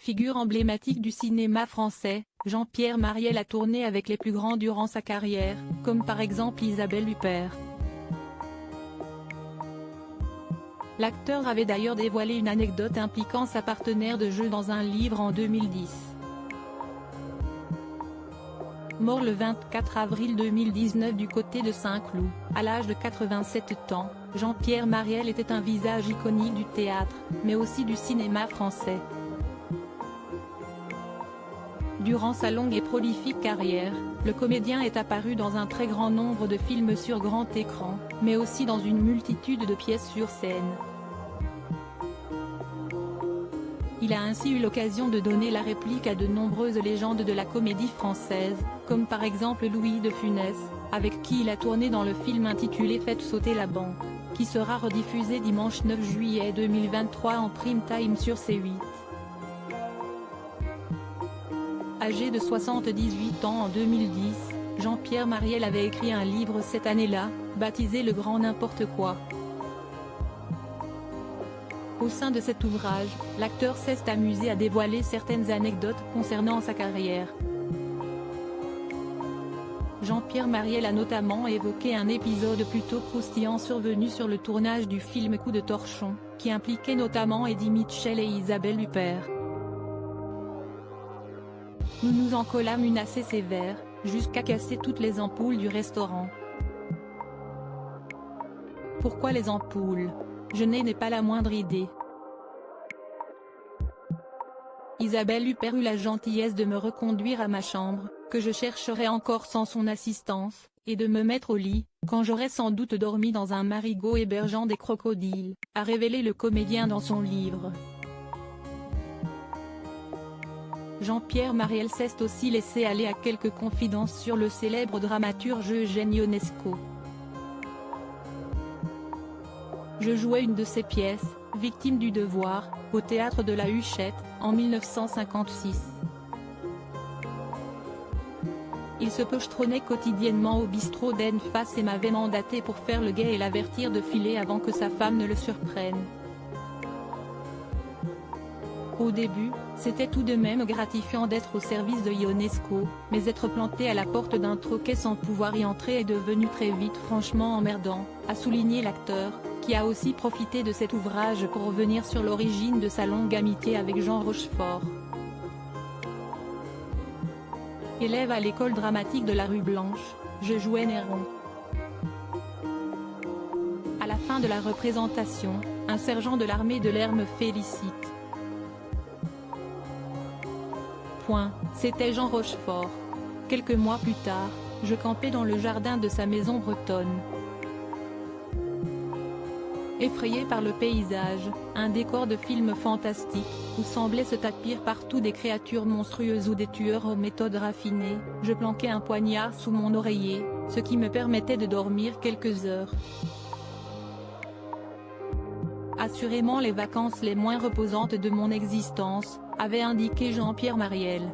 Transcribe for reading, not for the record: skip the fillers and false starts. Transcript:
Figure emblématique du cinéma français, Jean-Pierre Marielle a tourné avec les plus grands durant sa carrière, comme par exemple Isabelle Huppert. L'acteur avait d'ailleurs dévoilé une anecdote impliquant sa partenaire de jeu dans un livre en 2010. Mort le 24 avril 2019 du côté de Saint-Cloud, à l'âge de 87 ans, Jean-Pierre Marielle était un visage iconique du théâtre, mais aussi du cinéma français. Durant sa longue et prolifique carrière, le comédien est apparu dans un très grand nombre de films sur grand écran, mais aussi dans une multitude de pièces sur scène. Il a ainsi eu l'occasion de donner la réplique à de nombreuses légendes de la comédie française, comme par exemple Louis de Funès, avec qui il a tourné dans le film intitulé Faites sauter la banque, qui sera rediffusé dimanche 9 juillet 2023 en prime time sur C8. Âgé de 78 ans en 2010, Jean-Pierre Marielle avait écrit un livre cette année-là, baptisé Le Grand N'importe quoi. Au sein de cet ouvrage, l'acteur s'est amusé à dévoiler certaines anecdotes concernant sa carrière. Jean-Pierre Marielle a notamment évoqué un épisode plutôt croustillant survenu sur le tournage du film Coup de torchon, qui impliquait notamment Eddie Mitchell et Isabelle Huppert. Nous nous en collâmes une assez sévère, jusqu'à casser toutes les ampoules du restaurant. Pourquoi les ampoules? Je n'ai pas la moindre idée. Isabelle Huppert eut la gentillesse de me reconduire à ma chambre, que je chercherai encore sans son assistance, et de me mettre au lit, quand j'aurais sans doute dormi dans un marigot hébergeant des crocodiles, a révélé le comédien dans son livre. Jean-Pierre Marielle s'est aussi laissé aller à quelques confidences sur le célèbre dramaturge Eugène Ionesco. Je jouais une de ses pièces, Victime du devoir, au théâtre de la Huchette, en 1956. Il se pochetronnait quotidiennement au bistrot d'en face et m'avait mandaté pour faire le guet et l'avertir de filer avant que sa femme ne le surprenne. Au début, c'était tout de même gratifiant d'être au service de Ionesco, mais être planté à la porte d'un troquet sans pouvoir y entrer est devenu très vite franchement emmerdant, a souligné l'acteur, qui a aussi profité de cet ouvrage pour revenir sur l'origine de sa longue amitié avec Jean Rochefort. Élève à l'école dramatique de la rue Blanche, je jouais Néron. À la fin de la représentation, un sergent de l'armée de l'air me félicite. C'était Jean Rochefort. Quelques mois plus tard, je campais dans le jardin de sa maison bretonne. Effrayé par le paysage, un décor de film fantastique, où semblaient se tapir partout des créatures monstrueuses ou des tueurs aux méthodes raffinées, je planquais un poignard sous mon oreiller, ce qui me permettait de dormir quelques heures. Assurément les vacances les moins reposantes de mon existence, avait indiqué Jean-Pierre Marielle.